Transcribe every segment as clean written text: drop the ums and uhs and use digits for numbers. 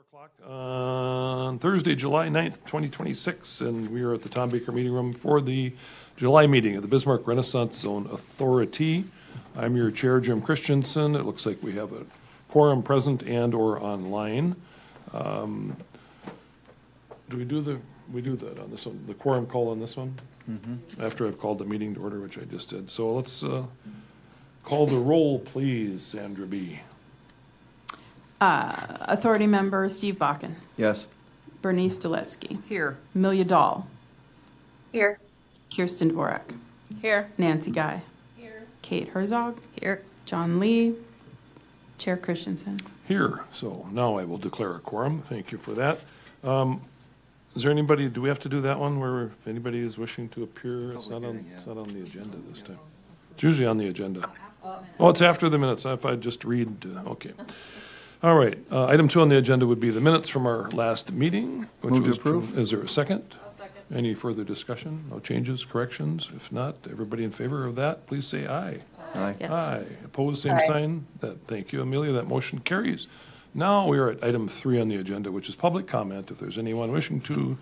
4 o'clock on Thursday, July 9th, 2026, and we are at the Tom Baker Meeting Room for the July meeting of the Bismarck Renaissance Zone Authority. I'm your chair, Jim Christensen. It looks like we have a quorum present and or online. Do we do that on this one, the quorum call on this one? Mm-hmm. After I've called the meeting to order, which I just did. So let's call the roll, please, Sandra B. Authority member Steve Bakken. Yes. Bernice Duletsky. Here. Amelia Dahl. Here. Kirsten Dvorak. Here. Nancy Guy. Here. Kate Herzog. Here. John Lee. Chair Christensen. Here. So now I will declare a quorum. Thank you for that. Is there anybody, do we have to do that one where if anybody is wishing to appear? It's not on the agenda this time. It's usually on the agenda. Oh, it's after the minutes. If I just read, okay. All right. Item 2 on the agenda would be the minutes from our last meeting. Move to approve. Is there a second? I'll second. Any further discussion? No changes, corrections? If not, everybody in favor of that, please say aye. Aye. Yes. Aye. Opposed, same sign. Thank you, Amelia. That motion carries. Now we are at item 3 on the agenda, which is public comment. If there's anyone wishing to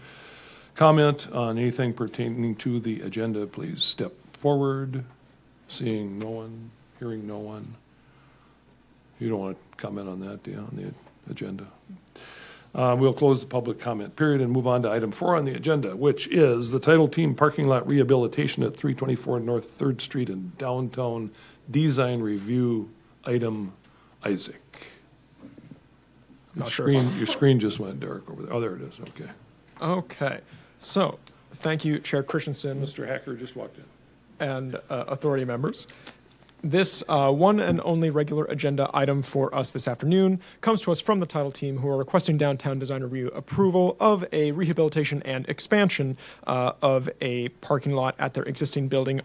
comment on anything pertaining to the agenda, please step forward. Seeing no one, hearing no one. You don't want to comment on that, do you, on the agenda? We'll close the public comment period and move on to item 4 on the agenda, which is the title team parking lot rehabilitation at 324 North 3rd Street in downtown design review item Isaac. Your screen just went dark over there. Oh, there it is. Okay. Okay, so thank you, Chair Christensen Mr. Hacker just walked in. and authority members. This one and only regular agenda item for us this afternoon comes to us from the title team, who are requesting downtown design review approval of a rehabilitation and expansion of a parking lot at their existing building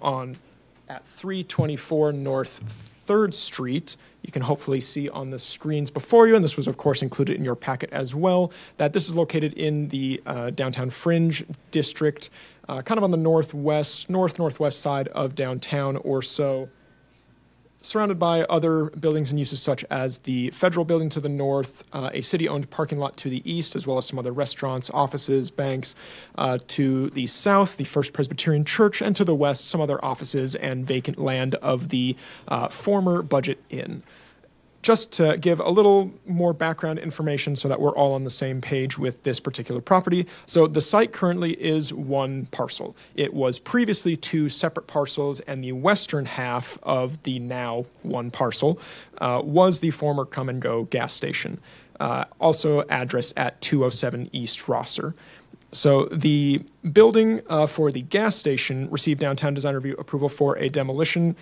at 324 North 3rd Street. You can hopefully see on the screens before you, and this was of course included in your packet as well, that this is located in the downtown fringe district, kind of on the northwest side of downtown or so, surrounded by other buildings and uses such as the federal building to the north, a city-owned parking lot to the east, as well as some other restaurants, offices, banks. To the south, the First Presbyterian Church, and to the west, some other offices and vacant land of the former Budget Inn. Just to give a little more background information so that we're all on the same page with this particular property. So the site currently is one parcel. It was previously 2 separate parcels, and the western half of the now one parcel was the former Come and Go gas station, also addressed at 207 East Rosser. So the building for the gas station received downtown design review approval for a demolition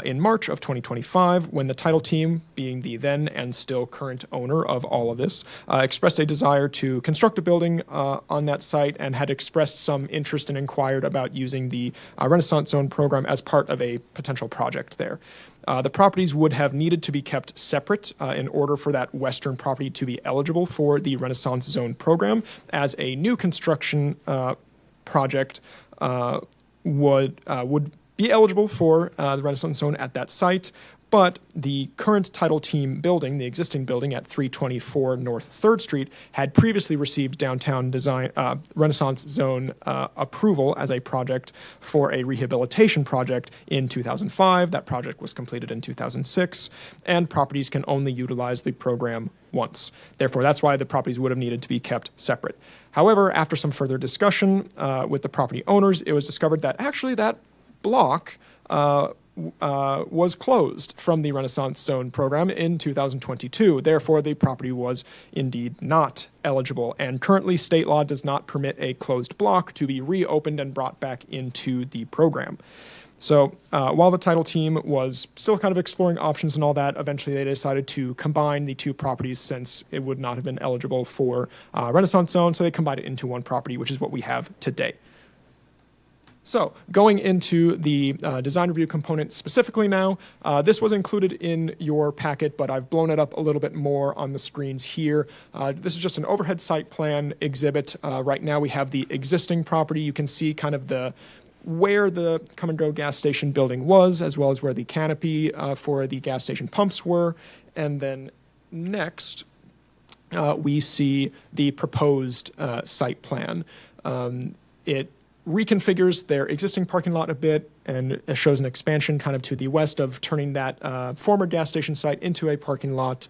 in March of 2025, when the title team, being the then and still current owner of all of this, expressed a desire to construct a building on that site and had expressed some interest and inquired about using the Renaissance Zone program as part of a potential project there. The properties would have needed to be kept separate in order for that western property to be eligible for the Renaissance Zone program, as a new construction project would be eligible for the Renaissance Zone at that site. But the current title team building, the existing building at 324 North 3rd Street, had previously received downtown design Renaissance Zone approval as a project for a rehabilitation project in 2005. That project was completed in 2006, and properties can only utilize the program once. Therefore, that's why the properties would have needed to be kept separate. However, after some further discussion with the property owners, it was discovered that actually that block was closed from the Renaissance Zone program in 2022. Therefore, the property was indeed not eligible, and currently state law does not permit a closed block to be reopened and brought back into the program. So while the title team was still kind of exploring options and all that, eventually they decided to combine the 2 properties, since it would not have been eligible for Renaissance Zone, so they combined it into one property, which is what we have today. So going into the design review component specifically now, this was included in your packet, but I've blown it up a little bit more on the screens here. This is just an overhead site plan exhibit. Right now we have the existing property. You can see kind of where the Come and Go gas station building was, as well as where the canopy for the gas station pumps were. And then next, we see the proposed site plan. It reconfigures their existing parking lot a bit and it shows an expansion kind of to the west of turning that former gas station site into a parking lot.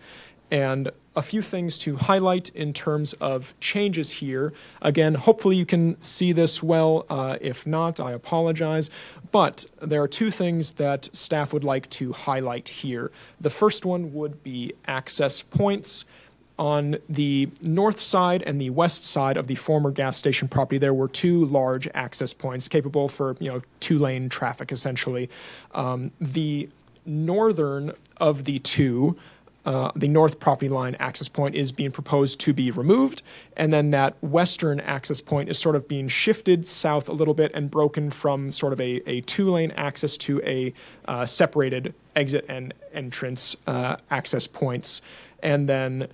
And a few things to highlight in terms of changes here. Again, hopefully you can see this well. If not, I apologize. But there are two things that staff would like to highlight here. The first one would be access points. On the north side and the west side of the former gas station property, there were two large access points capable for, two-lane traffic, essentially. The northern of the two, the north property line access point is being proposed to be removed, and then that western access point is sort of being shifted south a little bit and broken from sort of a two-lane access to a separated exit and entrance access points. And then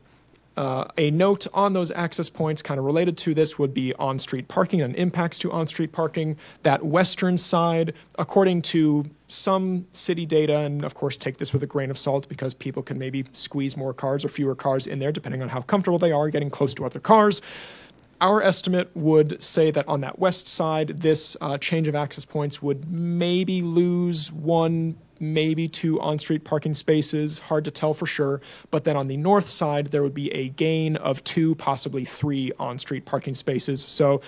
a note on those access points kind of related to this would be on-street parking and impacts to on-street parking. That western side, according to some city data, and of course take this with a grain of salt because people can maybe squeeze more cars or fewer cars in there depending on how comfortable they are getting close to other cars. Our estimate would say that on that west side, this change of access points would maybe lose one, maybe two on-street parking spaces, hard to tell for sure. But then on the north side, there would be a gain of two, possibly three on-street parking spaces. So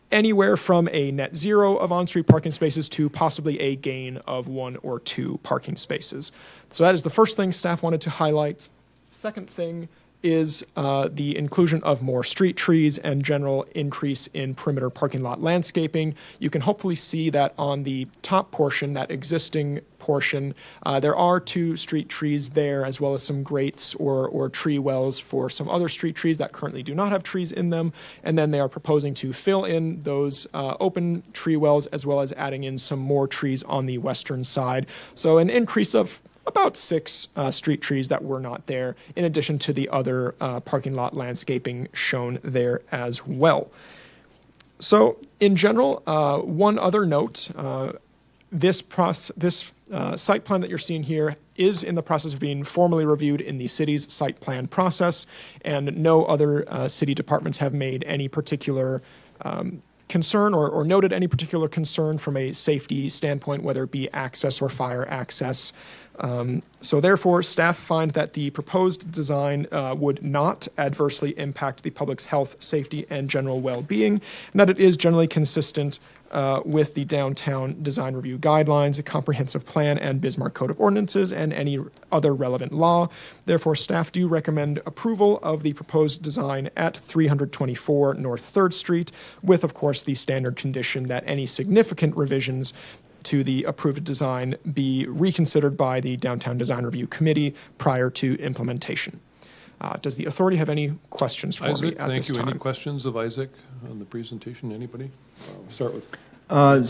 anywhere from a net zero of on-street parking spaces to possibly a gain of one or two parking spaces. So that is the first thing staff wanted to highlight. Second thing is the inclusion of more street trees and general increase in perimeter parking lot landscaping. You can hopefully see that on the top portion, that existing portion, there are two street trees there, as well as some grates or tree wells for some other street trees that currently do not have trees in them. And then they are proposing to fill in those open tree wells, as well as adding in some more trees on the western side. So an increase of about 6 street trees that were not there, in addition to the other parking lot landscaping shown there as well. So in general, one other note, this site plan that you're seeing here is in the process of being formally reviewed in the city's site plan process, and no other city departments have made any particular concern or noted any particular concern from a safety standpoint, whether it be access or fire access. So therefore, staff find that the proposed design would not adversely impact the public's health, safety, and general well-being, and that it is generally consistent with the Downtown Design Review Guidelines, a comprehensive plan, and Bismarck Code of Ordinances, and any other relevant law. Therefore, staff do recommend approval of the proposed design at 324 North 3rd Street, with, of course, the standard condition that any significant revisions to the approved design be reconsidered by the Downtown Design Review Committee prior to implementation. Does the authority have any questions for me Isaac, at this thank you. time? Any questions of Isaac on the presentation? Anybody? We'll start with.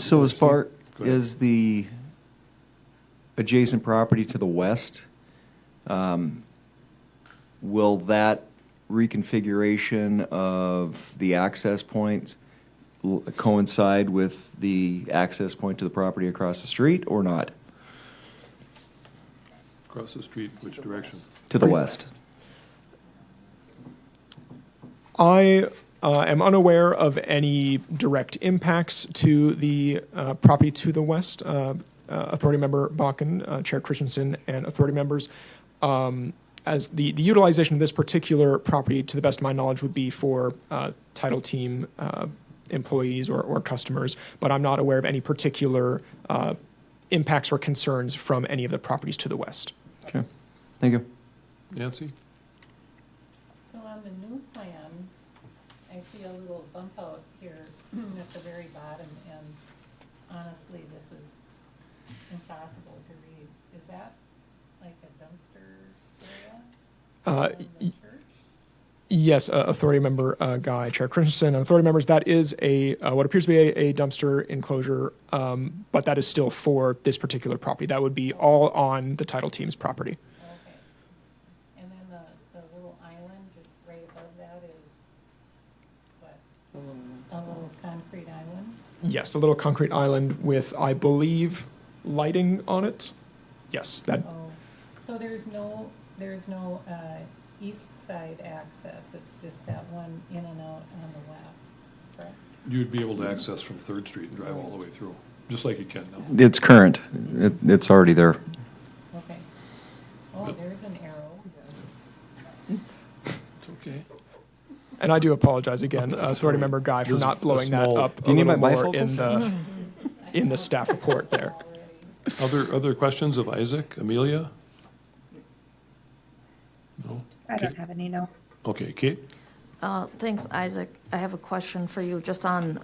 So as far Go ahead. as the adjacent property to the west, will that reconfiguration of the access points coincide with the access point to the property across the street or not? Across the street, which direction? To the west. I am unaware of any direct impacts to the property to the west. Authority Member Bakken, Chair Christensen, and authority members, as the utilization of this particular property, to the best of my knowledge, would be for title team employees or customers, but I'm not aware of any particular impacts or concerns from any of the properties to the west. Okay, thank you. Nancy? So on the new plan, I see a little bump out here at the very bottom, and honestly, this is impossible to read. Is that like a dumpster area? In the church? Yes, Authority Member Guy, Chair Christensen, and Authority members, that is a what appears to be a dumpster enclosure, but that is still for this particular property. That would be all on the title team's property. Okay. And then the little island just right above that is what? A little concrete island? Yes, a little concrete island with, I believe, lighting on it. Yes, that. Oh, so there's no east side access, it's just that one in and out on the west, correct? You'd be able to access from Third Street and drive all the way through, just like you can now. It's current. It's already there. Okay. Oh, there's an arrow. It's okay. And I do apologize again, Authority Sorry. Member Guy, for Just not a blowing that small- up Do a you need little my more bifocals? in the staff report there. Other questions of Isaac, Amelia? No? I don't have any, no. Okay, Kate? Thanks, Isaac. I have a question for you just on,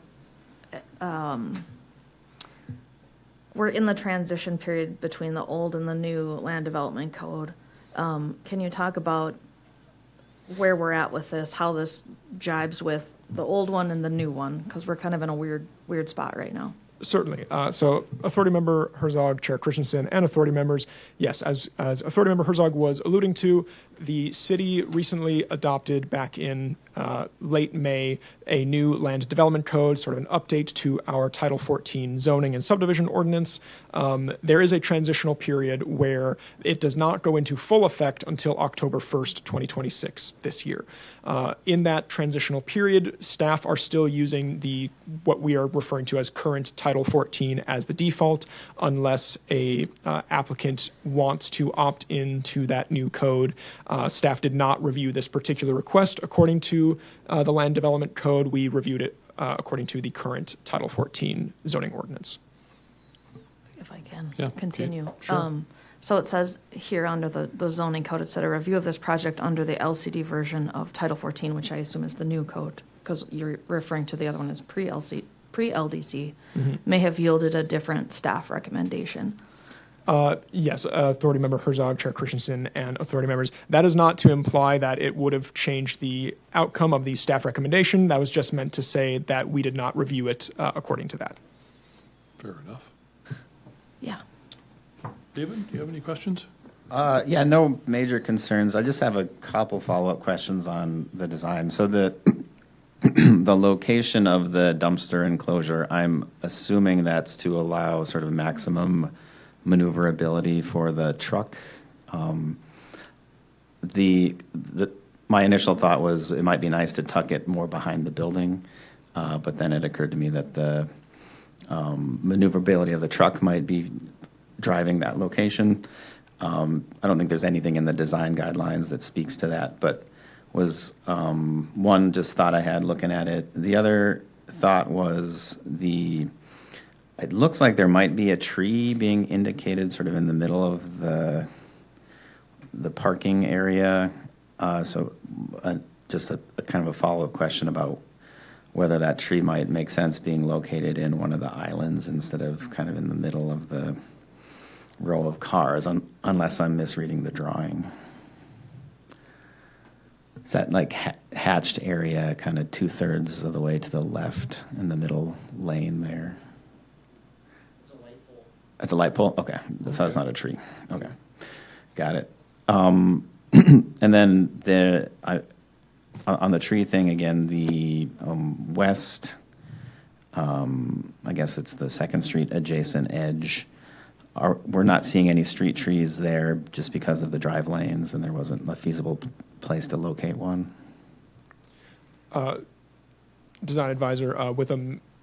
we're in the transition period between the old and the new land development code. Can you talk about where we're at with this, how this jibes with the old one and the new one? Because we're kind of in a weird spot right now. Certainly. So Authority Member Herzog, Chair Christensen, and Authority Members, yes, as Authority Member Herzog was alluding to, the city recently adopted back in late May a new land development code, sort of an update to our Title 14 zoning and subdivision ordinance. There is a transitional period where it does not go into full effect until October 1st, 2026, this year. In that transitional period, staff are still using what we are referring to as current Title 14 as the default, unless a applicant wants to opt into that new code. Staff did not review this particular request according to the land development code. We reviewed it according to the current Title 14 zoning ordinance. If I can Yeah, okay, continue. sure. So it says here under the zoning code, it said a review of this project under the LCD version of Title 14, which I assume is the new code, because you're referring to the other one as pre-LDC, may have yielded a different staff recommendation. Yes, Authority Member Herzog, Chair Christensen, and Authority Members. That is not to imply that it would have changed the outcome of the staff recommendation. That was just meant to say that we did not review it according to that. Fair enough. Yeah. David, do you have any questions? Yeah, no major concerns. I just have a couple follow-up questions on the design. So the the location of the dumpster enclosure, I'm assuming that's to allow sort of maximum maneuverability for the truck. My initial thought was it might be nice to tuck it more behind the building, but then it occurred to me that the maneuverability of the truck might be driving that location. I don't think there's anything in the design guidelines that speaks to that, but was one just thought I had looking at it. The other thought was it looks like there might be a tree being indicated sort of in the middle of the parking area. Just a kind of a follow-up question about whether that tree might make sense being located in one of the islands instead of kind of in the middle of the row of cars, unless I'm misreading the drawing. Is that like hatched area, kind of 2/3 of the way to the left in the middle lane there? It's a light pole? Okay. So that's not a tree. Okay. Got it. And then on the tree thing, again, the west, I guess it's the 2nd Street adjacent edge. We're not seeing any street trees there just because of the drive lanes, and there wasn't a feasible place to locate one. Design advisor with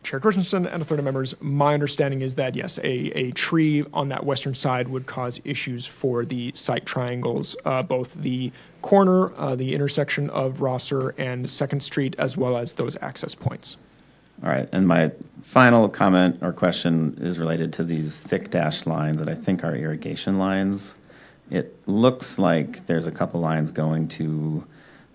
Chair Christensen and Authority Members, my understanding is that, yes, a tree on that western side would cause issues for the site triangles, both the corner, the intersection of Rosser and 2nd Street, as well as those access points. All right, and my final comment or question is related to these thick dashed lines that I think are irrigation lines. It looks like there's a couple lines going to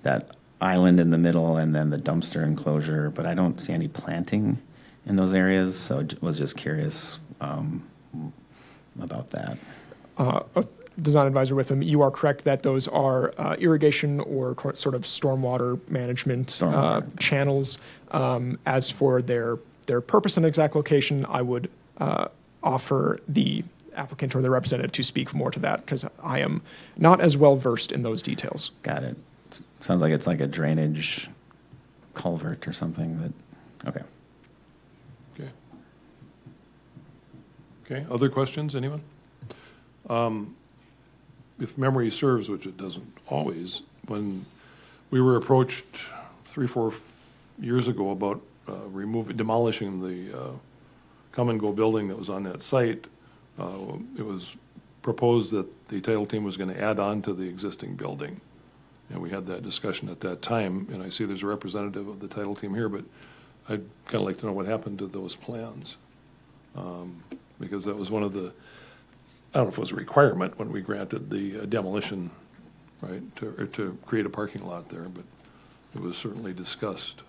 that island in the middle and then the dumpster enclosure, but I don't see any planting in those areas, so I was just curious about that. Design advisor with them, you are correct that those are irrigation or sort of stormwater management channels. As for their purpose and exact location, I would offer the applicant or the representative to speak more to that, because I am not as well versed in those details. Got it. Sounds like it's like a drainage culvert or something. Okay. Okay, other questions, anyone? If memory serves, which it doesn't always, when we were approached 3-4 years ago about demolishing the come-and-go building that was on that site, it was proposed that the title team was going to add on to the existing building. And we had that discussion at that time, and I see there's a representative of the title team here, but I'd kind of like to know what happened to those plans. Because that was one of the, I don't know if it was a requirement when we granted the demolition, right, to create a parking lot there, but it was certainly discussed.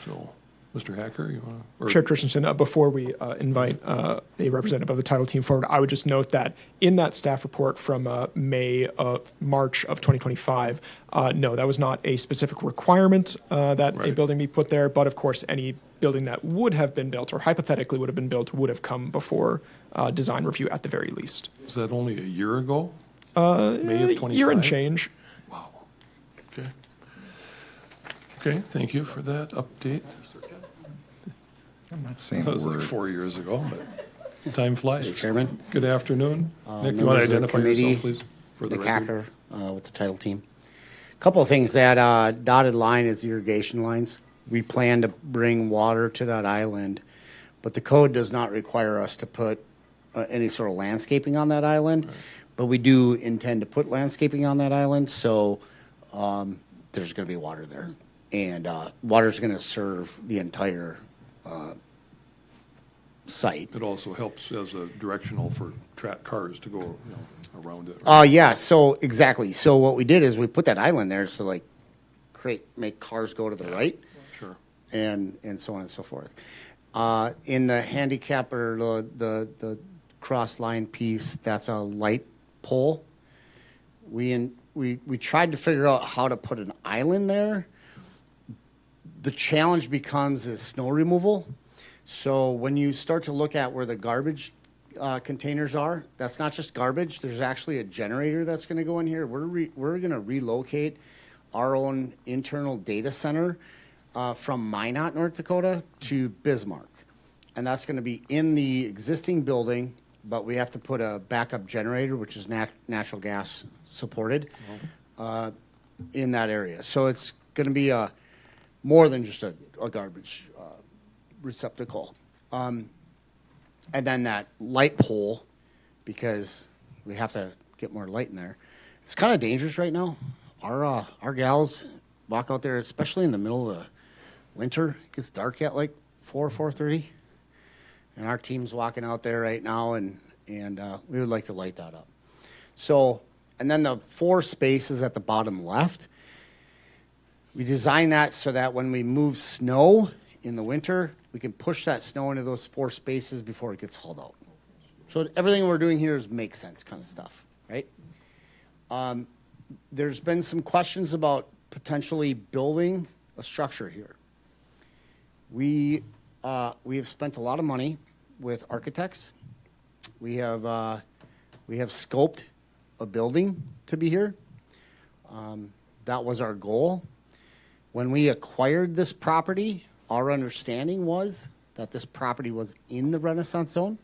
So, Mr. Hacker, you want to? Chair Christensen, before we invite a representative of the title team forward, I would just note that in that staff report from March of 2025, no, that was not a specific requirement that a Right. building be put there, but of course, any building that would have been built or hypothetically would have been built would have come before design review at the very least. Was that only a year ago? May of 25? Year and change. Wow. Okay. Okay, thank you for that update. I'm not I saying thought it a was like word. 4 years ago, but time flies. Mr. Chairman, Good afternoon. Nick, you want to members of the identify committee, yourself, please, for the Nick record? Hacker with the title team. Couple of things. That dotted line is the irrigation lines. We plan to bring water to that island, but the code does not require us to put any sort of landscaping on that island. But we do intend to put landscaping on that island, so there's going to be water there. And water's going to serve the entire site. It also helps as a directional for cars to go, around it. Yeah, so exactly. So what we did is we put that island there so like make cars go to the right Sure. and so on and so forth. In the handicap or the cross line piece, that's a light pole. We tried to figure out how to put an island there. The challenge becomes is snow removal. So when you start to look at where the garbage containers are, that's not just garbage. There's actually a generator that's going to go in here. We're going to relocate our own internal data center from Minot, North Dakota, to Bismarck, and that's going to be in the existing building. But we have to put a backup generator, which is natural gas supported, in that area. So it's going to be more than just a garbage receptacle. And then that light pole, because we have to get more light in there. It's kind of dangerous right now. Our gals walk out there, especially in the middle of the winter. It gets dark at like 4:30. And our team's walking out there right now, and we would like to light that up. So, and then the 4 spaces at the bottom left, we designed that so that when we move snow in the winter, we can push that snow into those 4 spaces before it gets hauled out. So everything we're doing here is make sense kind of stuff, right? There's been some questions about potentially building a structure here. We have spent a lot of money with architects. We have scoped a building to be here. That was our goal. When we acquired this property, our understanding was that this property was in the Renaissance zone.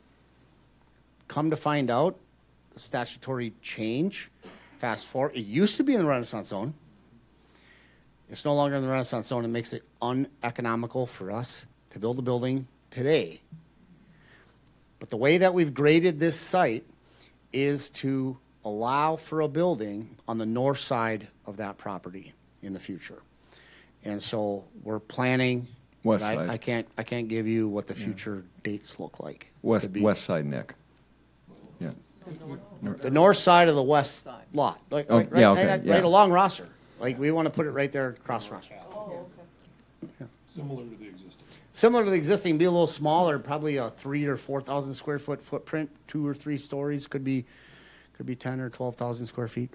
Come to find out, the statutory change, fast forward, it used to be in the Renaissance zone. It's no longer in the Renaissance zone. It makes it uneconomical for us to build a building today. But the way that we've graded this site is to allow for a building on the north side of that property in the future. And so we're planning. West but side. I can't give you what the future dates look like. West Could be west side, Nick. Yeah. The north side of the west lot. Like, Oh, right, yeah, okay, right, yeah. right along Rosser. Like we want to put it right there across Rosser. Similar to the existing. Similar to the existing, be a little smaller, probably a 3,000 or 4,000 square foot footprint, 2 or 3 stories, could be 10 or 12,000 square feet.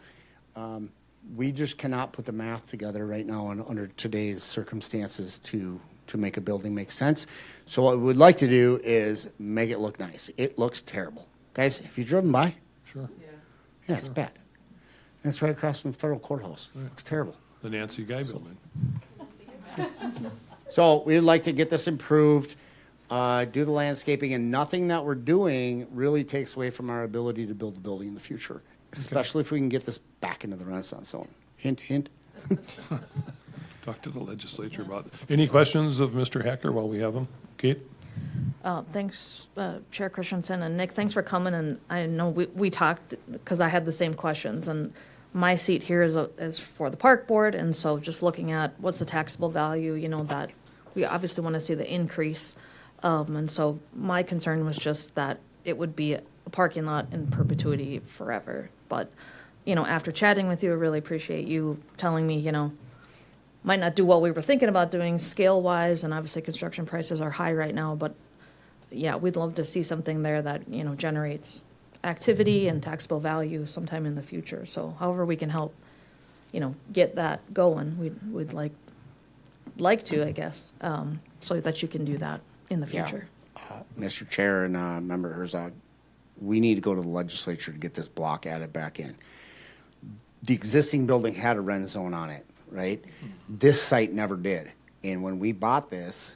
We just cannot put the math together right now under today's circumstances to make a building make sense. So what we would like to do is make it look nice. It looks terrible. Guys, have you driven by? Sure. Yeah, it's bad. And it's right across from the federal courthouse. It looks terrible. The Nancy Guy building. So we would like to get this improved, do the landscaping, and nothing that we're doing really takes away from our ability to build a building in the future, especially if we can get this back into the Renaissance zone. Hint, hint. Talk to the legislature about it. Any questions of Mr. Hacker while we have him? Kate? Thanks, Chair Christensen and Nick, thanks for coming, and I know we talked, because I had the same questions, and my seat here is for the park board, and so just looking at what's the taxable value, that we obviously want to see the increase, and so my concern was just that it would be a parking lot in perpetuity forever, but, after chatting with you, I really appreciate you telling me, might not do what we were thinking about doing scale-wise, and obviously construction prices are high right now, but yeah, we'd love to see something there that, generates activity and taxable value sometime in the future. So however we can help, get that going, we'd like to, I guess, so that you can do that in the Yeah. future. Mr. Chair and Member Herzog, we need to go to the legislature to get this block added back in. The existing building had a rent zone on it, right? This site never did. And when we bought this,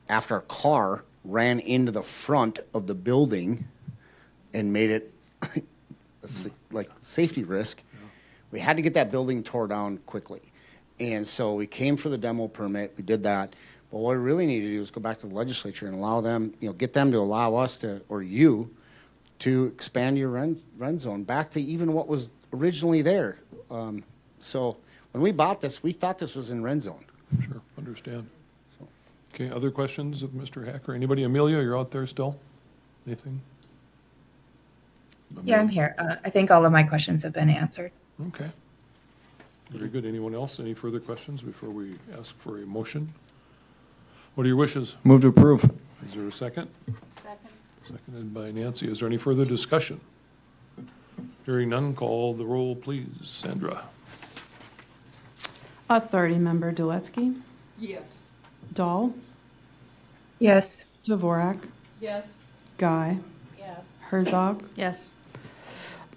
after a car ran into the front of the building and made it like safety risk, we had to get that building tore down quickly. And so we came for the demo permit, we did that. But what we really need to do is go back to the legislature and allow them, get them to allow us to, or you, to expand your rent zone back to even what was originally there. So when we bought this, we thought this was in rent zone. Sure, understand. Okay, other questions of Mr. Hacker? Anybody? Amelia, you're out there still? Anything? Yeah, I'm here. I think all of my questions have been answered. Okay. Very good. Anyone else? Any further questions before we ask for a motion? What are your wishes? Move to approve. Is there a second? Second. Seconded by Nancy. Is there any further discussion? Hearing none, call the roll, please. Sandra? Authority Member Duletsky. Yes. Dahl. Yes. Dvorak. Yes. Guy. Yes. Herzog. Yes.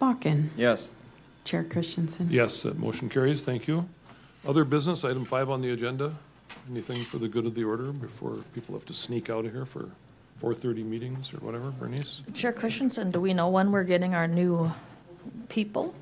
Bakken. Yes. Chair Christensen. Yes, that motion carries. Thank you. Other business, item 5 on the agenda. Anything for the good of the order before people have to sneak out of here for 4:30 meetings or whatever, Bernice? Chair Christensen, do we know when we're getting our new people?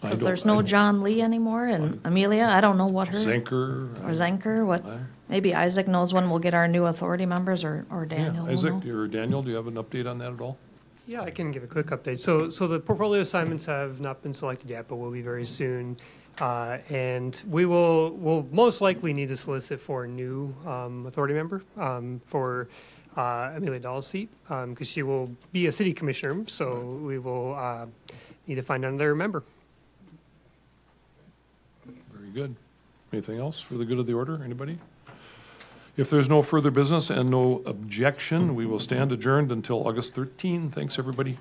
I Because don't- there's no I- John Lee anymore, and Amelia, I don't know what her. Zenker? Or Zenker, what, maybe Isaac knows when we'll get our new authority members, or Daniel will Isaac know. or Daniel, do you have an update on that at all? Yeah, I can give a quick update. So the portfolio assignments have not been selected yet, but will be very soon. And we'll most likely need to solicit for a new authority member for Amelia Dahl's seat, because she will be a city commissioner, so we will need to find another member. Very good. Anything else for the good of the order? Anybody? If there's no further business and no objection, we will stand adjourned until August 13. Thanks, everybody.